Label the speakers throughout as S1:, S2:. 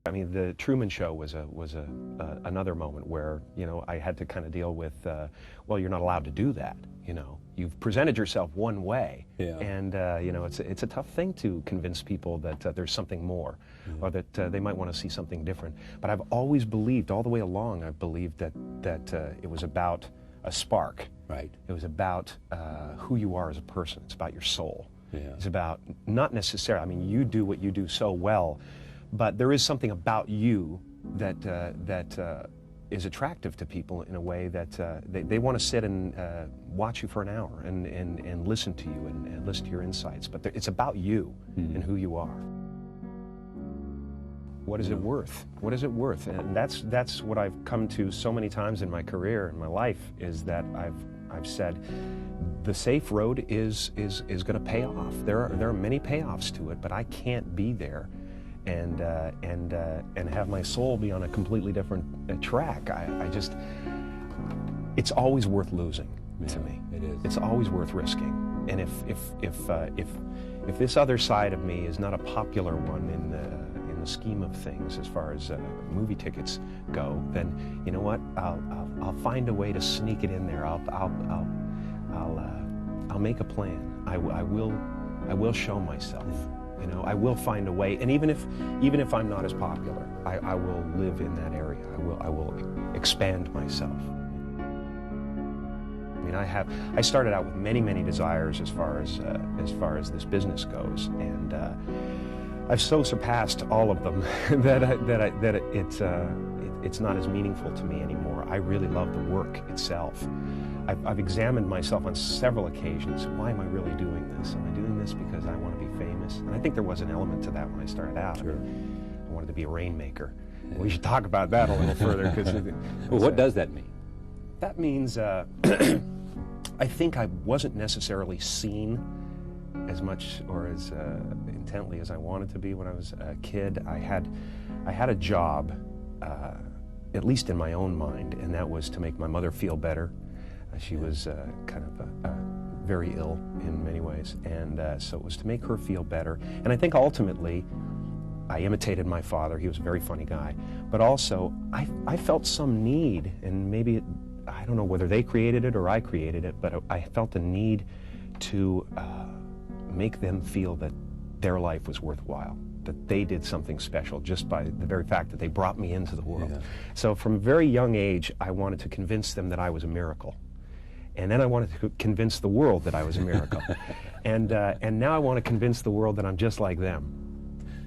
S1: I mean, the Truman Show was another moment where, I had to kind of deal with, well, you're not allowed to do that. You've presented yourself one way,
S2: Yeah.
S1: and it's a tough thing to convince people that there's something more, or that they might want to see something different. But I've always believed, all the way along, I've believed that it was about a spark.
S2: Right.
S1: It was about who you are as a person. It's about your soul.
S2: Yeah.
S1: It's about not necessarily. I mean, you do what you do so well. But there is something about you that is attractive to people in a way that they want to sit and watch you for an hour and listen to you and listen to your insights. But it's about you and who you are. What is it worth? What is it worth? And that's what I've come to so many times in my career, in my life, is that I've said the safe road is going to pay off. There are many payoffs to it, but I can't be there and have my soul be on a completely different track. It's always worth losing to me.
S2: It is.
S1: It's always worth risking. And if this other side of me is not a popular one in the scheme of things as far as movie tickets go, then you know what? I'll find a way to sneak it in there. I'll make a plan. I will show myself. I will find a way, and even if I'm not as popular, I will live in that area. I will expand myself. I mean, I started out with many desires as far as this business goes, and I've so surpassed all of them that it's not as meaningful to me anymore. I really love the work itself. I've examined myself on several occasions. Why am I really doing this? Am I doing this because I want to be famous? And I think there was an element to that when I started out.
S2: Sure.
S1: I wanted to be a rainmaker. Yeah. We should talk about that a little further.
S2: Well, what does that mean?
S1: That means I think I wasn't necessarily seen as much or as intently as I wanted to be when I was a kid. I had a job, at least in my own mind, and that was to make my mother feel better. She was kind of very ill in many ways, and so it was to make her feel better. And I think ultimately, I imitated my father. He was a very funny guy. But also, I felt some need, and maybe I don't know whether they created it or I created it, but I felt a need to make them feel that their life was worthwhile, that they did something special just by the very fact that they brought me into the world. Yeah. So from a very young age, I wanted to convince them that I was a miracle. And then I wanted to convince the world that I was a miracle. and now I want to convince the world that I'm just like them.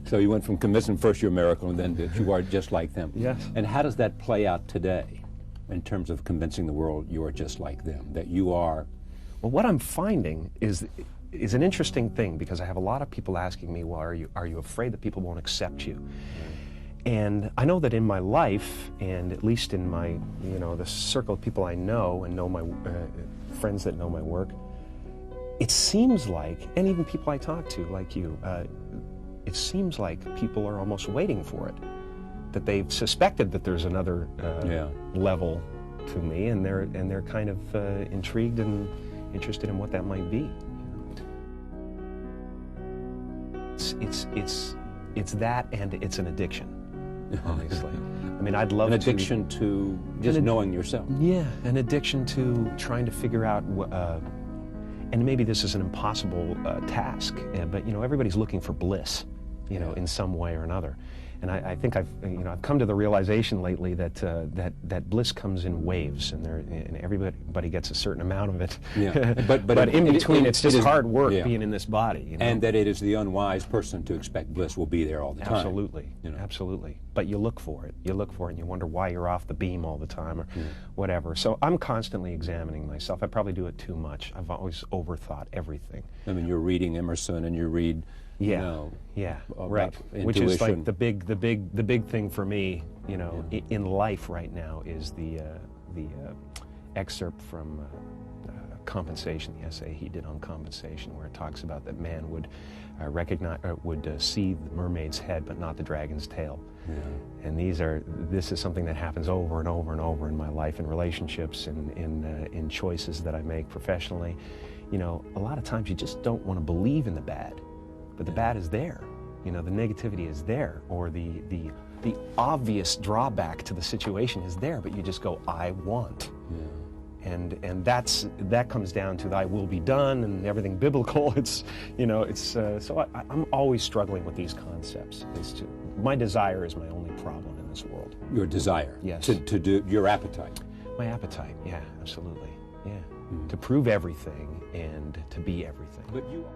S2: So you went from convincing first you're a miracle and then that you are just like them.
S1: Yes.
S2: And how does that play out today in terms of convincing the world you are just like them, that you are?
S1: Well, what I'm finding is an interesting thing, because I have a lot of people asking me, well, are you afraid that people won't accept you? And I know that in my life, and at least in my, the circle of people I know and know my friends that know my work, it seems like, and even people I talk to, like you, it seems like people are almost waiting for it, that they've suspected that there's another level to me, and they're kind of intrigued and interested in what that might be. It's that, and it's an addiction. Obviously. I mean, I'd love
S2: an addiction to just knowing yourself.
S1: Yeah, an addiction to trying to figure out, and maybe this is an impossible task, but everybody's looking for bliss, in some way or another. And I think I've come to the realization lately that that bliss comes in waves, and everybody gets a certain amount of it.
S2: Yeah.
S1: But in between, it's just hard work being in this body.
S2: And that it is the unwise person to expect bliss will be there all the time.
S1: Absolutely, absolutely. But you look for it. You look for it, and you wonder why you're off the beam all the time, or whatever. So I'm constantly examining myself. I probably do it too much. I've always overthought everything.
S2: I mean, you're reading Emerson, and you read.
S1: Right. Which is like the big thing for me, in life right now is the excerpt from Compensation, the essay he did on compensation, where it talks about that man would see the mermaid's head but not the dragon's tail. Yeah. And this is something that happens over and over and over in my life, in relationships, in choices that I make professionally. A lot of times you just don't want to believe in the bad. But the bad is there. You know, the negativity is there, or the obvious drawback to the situation is there, but you just go, I want.
S2: Yeah.
S1: And that comes down to the I will be done and everything biblical. It's, you know, it's, so I'm always struggling with these concepts. My desire is my only problem in this world.
S2: Your desire?
S1: Yes.
S2: To do, your appetite?
S1: My appetite, yeah, absolutely, yeah. To prove everything and to be everything.
S2: But you...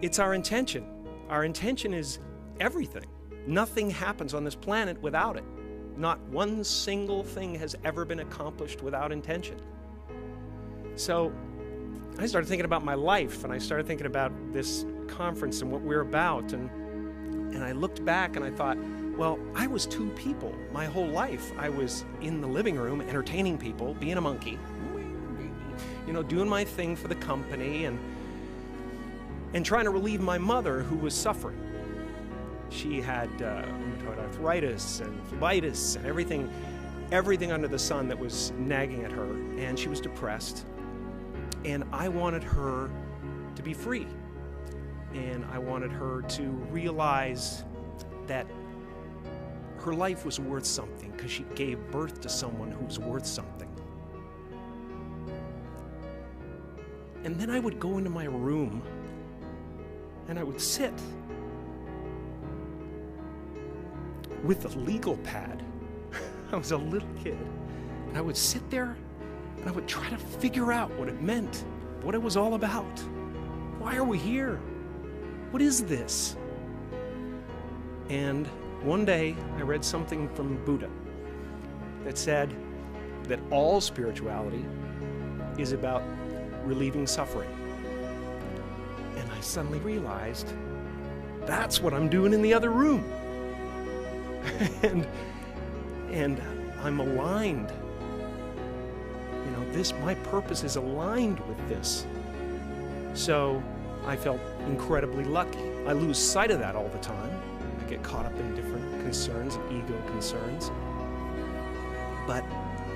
S3: It's our intention. Our intention is everything. Nothing happens on this planet without it. Not one single thing has ever been accomplished without intention. So I started thinking about my life, and I started thinking about this conference and what we're about, and I looked back and I thought, well, I was two people my whole life. I was in the living room entertaining people, being a monkey, you know, doing my thing for the company and trying to relieve my mother, who was suffering. She had rheumatoid arthritis and phlebitis and everything under the sun that was nagging at her, and she was depressed. And I wanted her to be free. And I wanted her to realize that her life was worth something because she gave birth to someone who was worth something. And then I would go into my room and I would sit with a legal pad. I was a little kid. And I would sit there and I would try to figure out what it meant, what it was all about. Why are we here? What is this? And one day I read something from Buddha that said that all spirituality is about relieving suffering. And I suddenly realized that's what I'm doing in the other room. and I'm aligned. You know, my purpose is aligned with this. So I felt incredibly lucky. I lose sight of that all the time. I get caught up in different concerns, ego concerns. But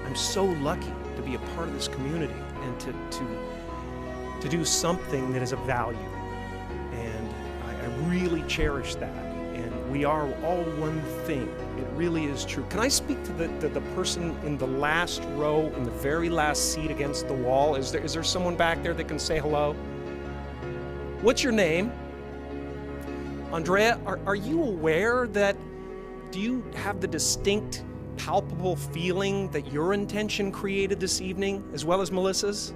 S3: I'm so lucky to be a part of this community and to do something that is of value. And I really cherish that. And we are all one thing. It really is true. Can I speak to the person in the last row, in the very last seat against the wall? Is there someone back there that can say hello? What's your name? Andrea, are you aware that, do you have the distinct, palpable feeling that your intention created this evening, as well as Melissa's?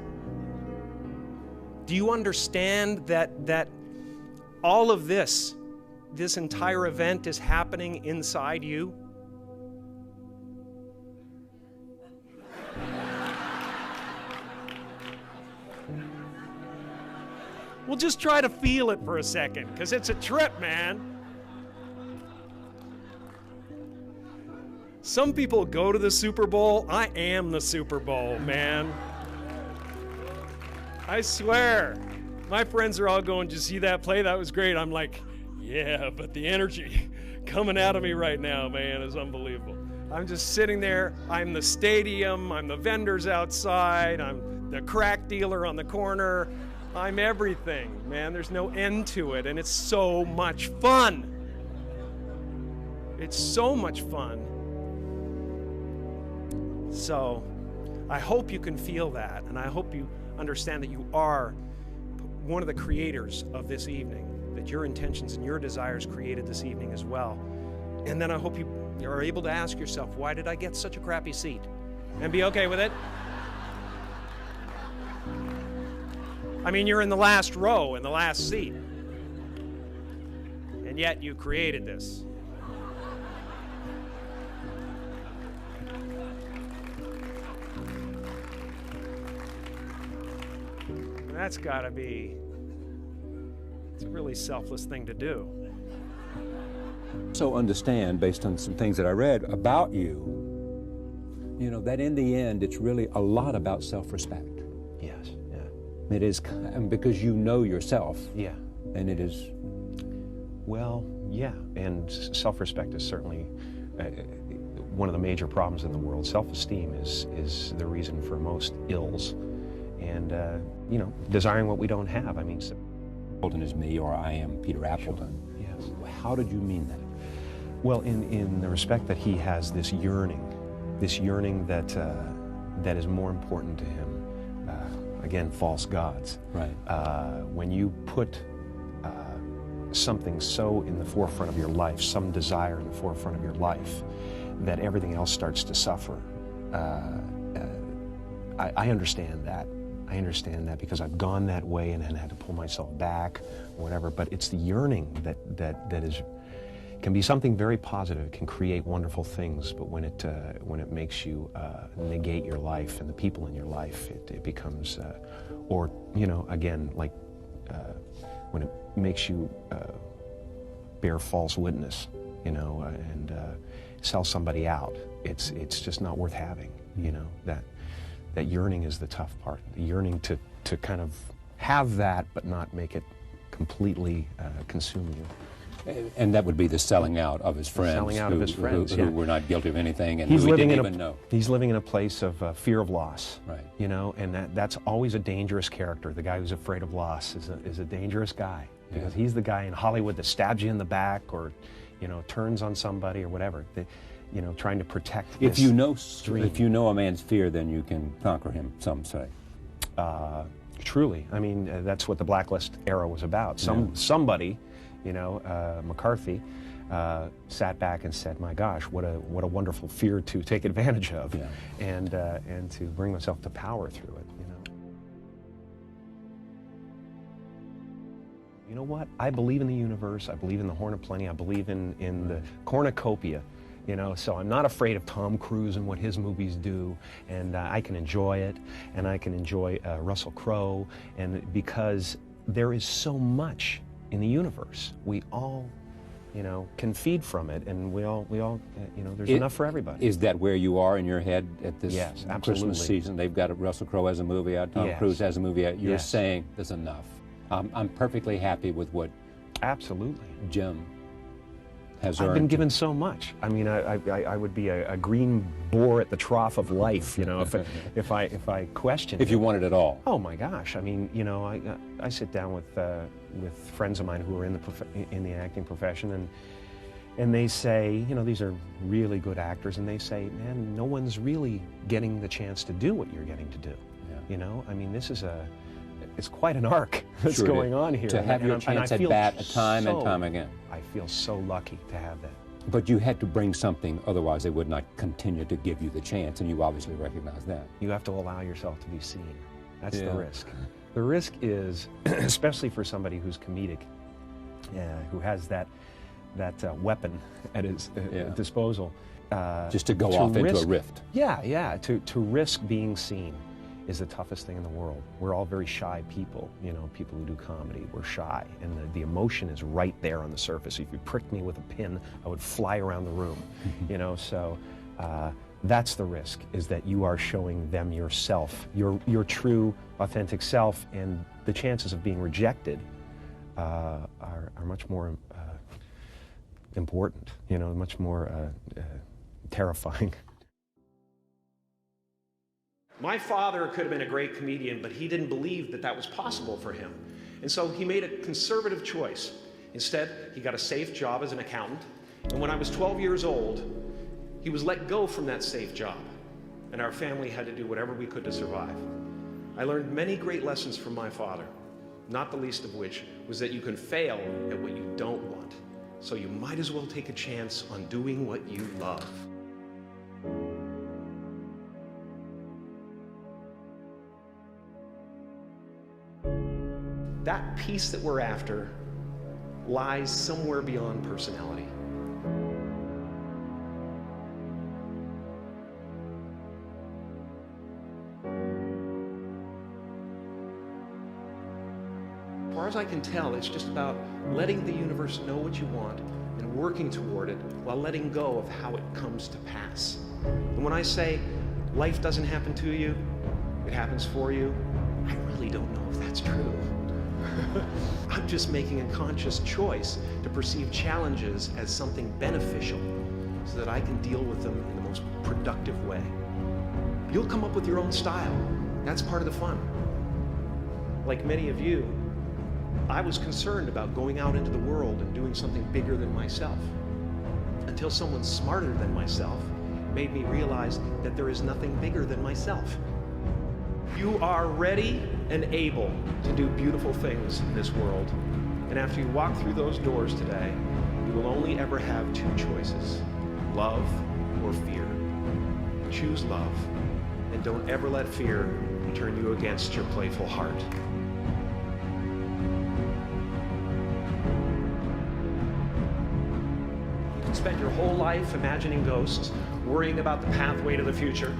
S3: Do you understand that all of this entire event is happening inside you? Well, just try to feel it for a second, because it's a trip, man. Some people go to the Super Bowl. I am the Super Bowl, man. I swear. My friends are all going, did you see that play? That was great. I'm like, yeah, but the energy coming out of me right now, man, is unbelievable. I'm just sitting there. I'm the stadium. I'm the vendors outside. I'm the crack dealer on the corner. I'm everything, man. There's no end to it, and it's so much fun. It's so much fun. So I hope you can feel that, and I hope you understand that you are one of the creators of this evening, that your intentions and your desires created this evening as well. And then I hope you are able to ask yourself, why did I get such a crappy seat? And be okay with it. I mean, you're in the last row, in the last seat. And yet you created this. And that's gotta be, it's a really selfless thing to do.
S2: So understand, based on some things that I read about you, you know, that in the end, it's really a lot about self-respect.
S1: Yes, yeah.
S2: It is, because you know yourself.
S1: Yeah.
S2: And it is...
S1: Well, yeah, and self-respect is certainly one of the major problems in the world. Self-esteem is the reason for most ills. And, you know, desiring what we don't have. I mean...
S2: Appleton is me, or I am Peter Appleton. How did you mean that?
S1: Well, in the respect that he has this yearning that that is more important to him. Again, false gods.
S2: Right.
S1: When you put something so in the forefront of your life, some desire in the forefront of your life, that everything else starts to suffer. I understand that. I understand that because I've gone that way and had to pull myself back or whatever. But it's the yearning that is can be something very positive. It can create wonderful things. But when it makes you negate your life and the people in your life, it becomes, or again, like when it makes you bear false witness, and sell somebody out. It's just not worth having. That yearning is the tough part. The yearning to kind of have that, but not make it completely consume you.
S2: And that would be the selling out of his friends.
S1: Selling out of his friends,
S2: who were not guilty of anything and
S1: he's
S2: who he
S1: living
S2: didn't
S1: in
S2: even know.
S1: He's living in a place of fear of loss.
S2: Right.
S1: And that's always a dangerous character. The guy who's afraid of loss is a dangerous guy, because he's the guy in Hollywood that stabs you in the back or, turns on somebody or whatever. Trying to protect
S2: If
S1: this
S2: you know
S1: dream.
S2: If you know a man's fear, then you can conquer him, some say.
S1: Truly. I mean, that's what the Blacklist era was about. Somebody, McCarthy, sat back and said, my gosh, what a wonderful fear to take advantage of, and to bring myself to power through it. You know what? I believe in the universe. I believe in the Horn of Plenty. I believe in the cornucopia. So I'm not afraid of Tom Cruise and what his movies do, and I can enjoy it, and I can enjoy Russell Crowe, and because there is so much in the universe, we all, can feed from it, and we all, there's enough for everybody.
S2: Is that where you are in your head at this
S1: absolutely.
S2: Christmas season? They've got Russell Crowe has a movie out, Tom Cruise has a movie out. You're saying there's enough. I'm perfectly happy with what
S1: absolutely
S2: Jim has earned.
S1: I've been given so much. I mean, I would be a green boar at the trough of life, if I question
S2: If you wanted it all.
S1: Oh my gosh! I mean, I sit down with friends of mine who are in the acting profession, and they say, these are really good actors, and they say, man, no one's really getting the chance to do what you're getting to do.
S2: Yeah.
S1: I mean, it's quite an arc that's going on here.
S2: To have your chance at bat time and time again.
S1: I feel so lucky to have that.
S2: But you had to bring something, otherwise they would not continue to give you the chance, and you obviously recognize that.
S1: You have to allow yourself to be seen. That's the risk. The risk is, especially for somebody who's comedic, who has that weapon at his disposal.
S2: Just to go off into a rift.
S1: To risk being seen is the toughest thing in the world. We're all very shy people, people who do comedy, we're shy, and the emotion is right there on the surface. If you pricked me with a pin, I would fly around the room, so that's the risk, is that you are showing them yourself, your true, authentic self, and the chances of being rejected are much more important, much more terrifying. My father could have been a great comedian, but he didn't believe that was possible for him. And so he made a conservative choice. Instead, he got a safe job as an accountant. And when I was 12 years old, he was let go from that safe job. And our family had to do whatever we could to survive. I learned many great lessons from my father, not the least of which was that you can fail at what you don't want. So you might as well take a chance on doing what you love. That peace that we're after lies somewhere beyond personality. As far as I can tell, it's just about letting the universe know what you want and working toward it while letting go of how it comes to pass. And when I say life doesn't happen to you, it happens for you, I really don't know if that's true. I'm just making a conscious choice to perceive challenges as something beneficial so that I can deal with them in the most productive way. You'll come up with your own style. That's part of the fun. Like many of you,
S3: I was concerned about going out into the world and doing something bigger than myself, until someone smarter than myself made me realize that there is nothing bigger than myself. You are ready and able to do beautiful things in this world. And after you walk through those doors today, you will only ever have two choices: love or fear. Choose love, and don't ever let fear turn you against your playful heart. You can spend your whole life imagining ghosts, worrying about the pathway to the future,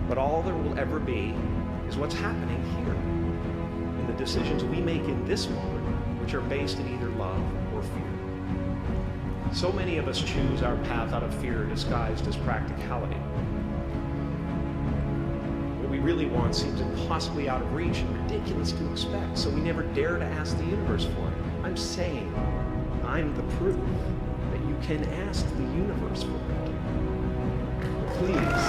S3: but all there will ever be is what's happening here, in the decisions we make in this moment, which are based in either love or fear. So many of us choose our path out of fear disguised as practicality. What we really want seems impossibly out of reach and ridiculous to expect, so we never dare to ask the universe for it. I'm saying, I'm the proof that you can ask the universe for it. Please.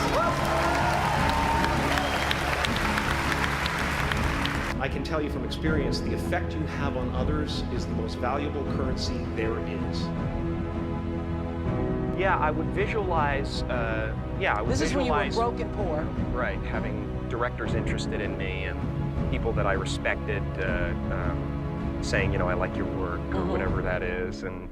S3: I can tell you from experience, the effect you have on others is the most valuable currency there is. Yeah, I would visualize,
S4: This is when you were broke and poor.
S3: Right, having directors interested in me and people that I respected saying, I like your work, or whatever that is, and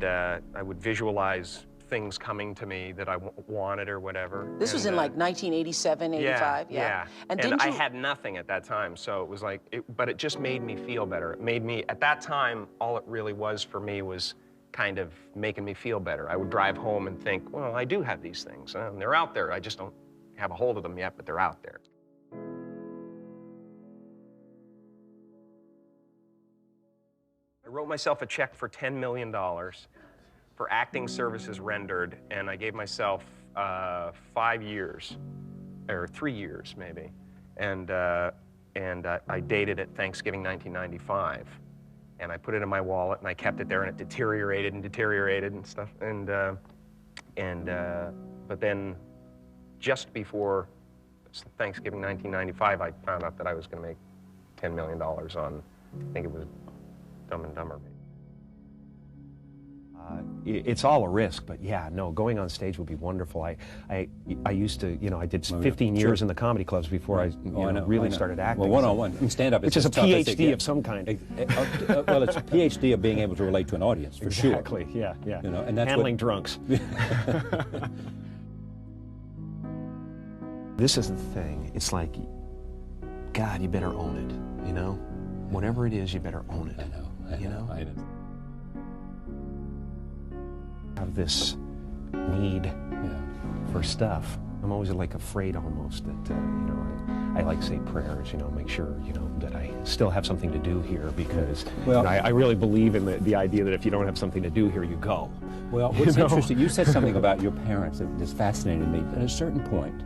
S3: I would visualize things coming to me that I wanted or whatever.
S4: This was in like 1987, 85,
S3: yeah. And I had nothing at that time, so it was like, but it just made me feel better. It made me, at that time, all it really was for me was kind of making me feel better. I would drive home and think, well, I do have these things, and they're out there. I just don't have a hold of them yet, but they're out there. I wrote myself a check for $10 million. For acting services rendered, and I gave myself 5 years, or 3 years maybe, and I dated it Thanksgiving 1995, and I put it in my wallet and I kept it there, and it deteriorated and stuff, but then just before Thanksgiving 1995, I found out that I was going to make $10 million on, I think it was Dumb and Dumber.
S1: It's all a risk, but yeah, no, going on stage would be wonderful. I used to, I did 15 years in the comedy clubs before I really started acting.
S2: Well, one-on-one, stand-up,
S1: which is a PhD of some kind.
S2: Well, it's a PhD of being able to relate to an audience, for sure.
S1: Exactly, yeah.
S2: And that's
S1: handling drunks. This is the thing. It's like, God, you better own it, Whatever it is, you better own it.
S2: I know.
S1: Have this need for stuff. I'm always like afraid almost that, I like say prayers, make sure, that I still have something to do here because I really believe in the idea that if you don't have something to do here, you go.
S2: Well, what's interesting, you said something about your parents that just fascinated me. At a certain point,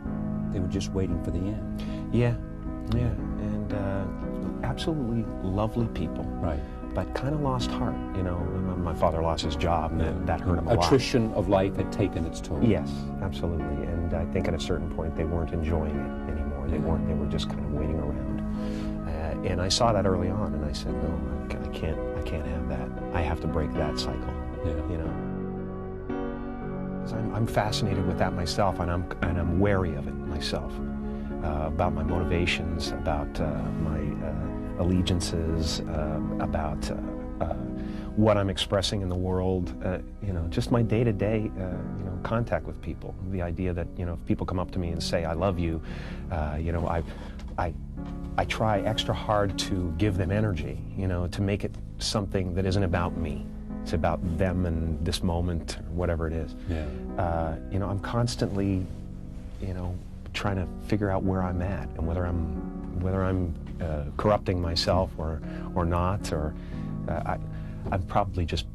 S2: they were just waiting for the end.
S1: Yeah, and absolutely lovely people.
S2: Right.
S1: But kind of lost heart, My father lost his job, and that hurt him a lot.
S2: Attrition of life had taken its toll.
S1: Yes, absolutely. And I think at a certain point they weren't enjoying it anymore. They weren't. They were just kind of waiting around. And I saw that early on, and I said, no, I can't have that. I have to break that cycle. I'm fascinated with that myself, and I'm wary of it myself. About my motivations, about my allegiances, about what I'm expressing in the world, just my day-to-day, contact with people. The idea that, if people come up to me and say, I love you, I try extra hard to give them energy, to make it something that isn't about me. It's about them and this moment, or whatever it is. I'm constantly, trying to figure out where I'm at and whether I'm corrupting myself or not, or I'm probably just,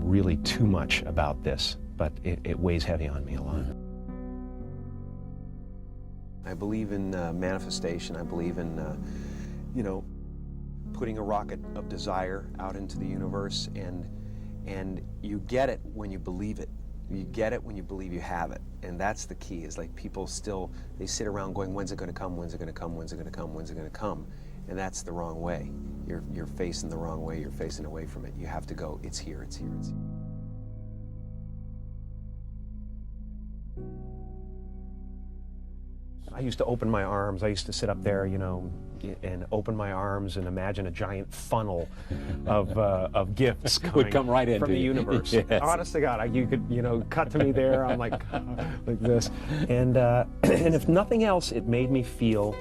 S1: really too much about this, but it weighs heavy on me a lot. I believe in manifestation. I believe in, putting a rocket of desire out into the universe, and you get it when you believe it. You get it when you believe you have it. And that's the key, is like people still, they sit around going, when's it going to come, when's it going to come, when's it going to come, when's it going to come? And that's the wrong way. You're facing the wrong way, you're facing away from it. You have to go, it's here, it's here, it's here. I used to open my arms. I used to sit up there, you know, and open my arms and imagine a giant funnel of gifts coming
S2: would come right into
S1: from the
S2: you.
S1: universe.
S2: Yes.
S1: Honest to God, you could, you know, cut to me there. I'm like this, and if nothing else, it made me feel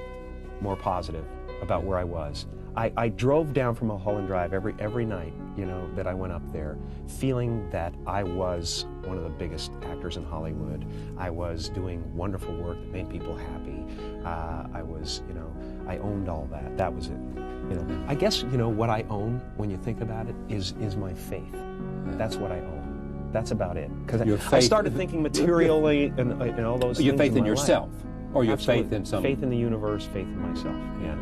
S1: more positive about where I was. I drove down from Mulholland Drive every night, you know, that I went up there, feeling that I was one of the biggest actors in Hollywood. I was doing wonderful work that made people happy. I was, you know, I owned all that. That was it. You know, I guess, you know, what I own, when you think about it, is my faith. That's what I own. That's about it. Because I started thinking materially and all those things.
S2: Your faith in yourself.
S1: Life.
S2: Or your
S1: Absolutely.
S2: faith in some...
S1: Faith in the universe, faith in myself, yeah.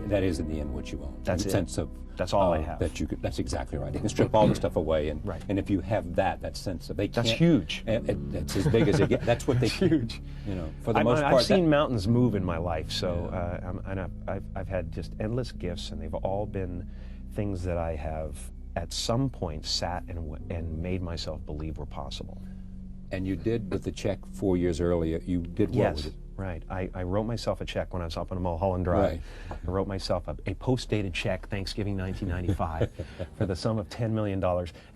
S2: That is in the end what you own.
S1: That's it.
S2: Sense of...
S1: That's all I have.
S2: That's exactly right. You can strip all the stuff away, and
S1: right.
S2: And if you have that sense of...
S1: That's huge.
S2: That's as big as it gets. That's what they...
S1: huge.
S2: You know, for the most part...
S1: I've seen mountains move in my life, so and I've had just endless gifts, and they've all been things that I have at some point sat and made myself believe were possible.
S2: And you did with the check 4 years earlier, you did what with it?
S1: Right. I wrote myself a check when I was up on Mulholland Drive.
S2: Right.
S1: I wrote myself a post-dated check, Thanksgiving 1995, for the sum of $10 million.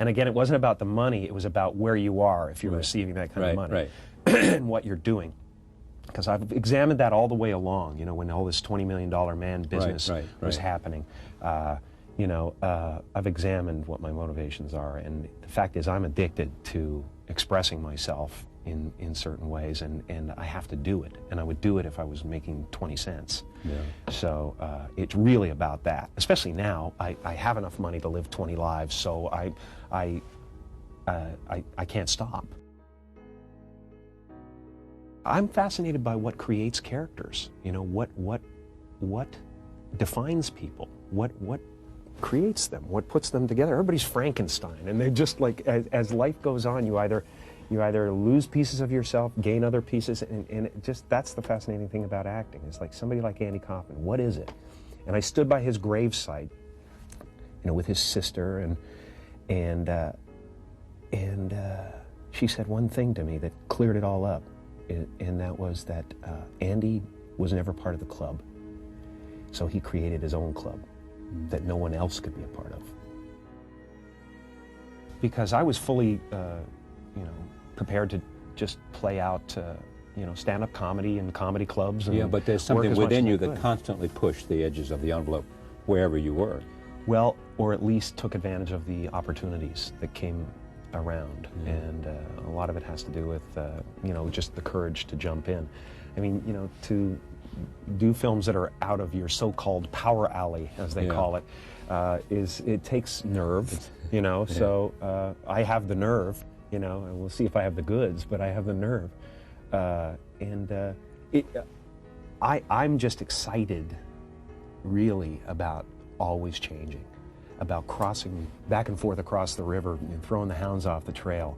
S1: And again, it wasn't about the money, it was about where you are if you're receiving that kind of money and what you're doing. Because I've examined that all the way along, you know, when all this $20 million man business was happening. You know, I've examined what my motivations are, and the fact is I'm addicted to expressing myself in certain ways, and I have to do it, and I would do it if I was making 20 cents. Yeah. So it's really about that, especially now. I have enough money to live 20 lives, so I can't stop. I'm fascinated by what creates characters, you know, what defines people, what creates them, what puts them together. Everybody's Frankenstein, and they just like, as life goes on, you either lose pieces of yourself, gain other pieces, and it just, that's the fascinating thing about acting. It's like somebody like Andy Kaufman, what is it? And I stood by his gravesite, you know, with his sister, and she said one thing to me that cleared it all up, and that was that Andy was never part of the club, so he created his own club that no one else could be a part of. Because I was fully, you know, prepared to just play out, you know, stand-up comedy and comedy clubs. And
S2: yeah, but there's something within you that constantly pushed the edges of the envelope wherever you were.
S1: Well, or at least took advantage of the opportunities that came around. And a lot of it has to do with, you know, just the courage to jump in. I mean, you know, to do films that are out of your so-called power alley, as they call it, it takes nerve, you know. So I have the nerve, you know, and we'll see if I have the goods, but I have the nerve. I'm just excited, really, about always changing, about crossing back and forth across the river and throwing the hounds off the trail.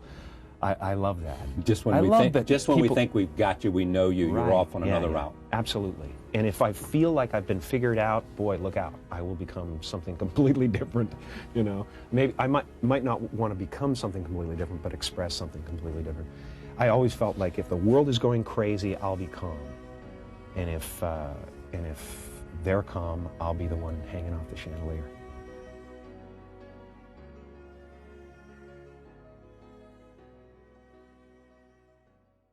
S1: I love that.
S2: Just when we think we've got you, we know you, you're off on another route.
S1: Absolutely. And if I feel like I've been figured out, boy, look out. I will become something completely different, you know. Maybe I might not want to become something completely different, but express something completely different. I always felt like if the world is going crazy, I'll be calm. And if they're calm, I'll be the one hanging off the chandelier.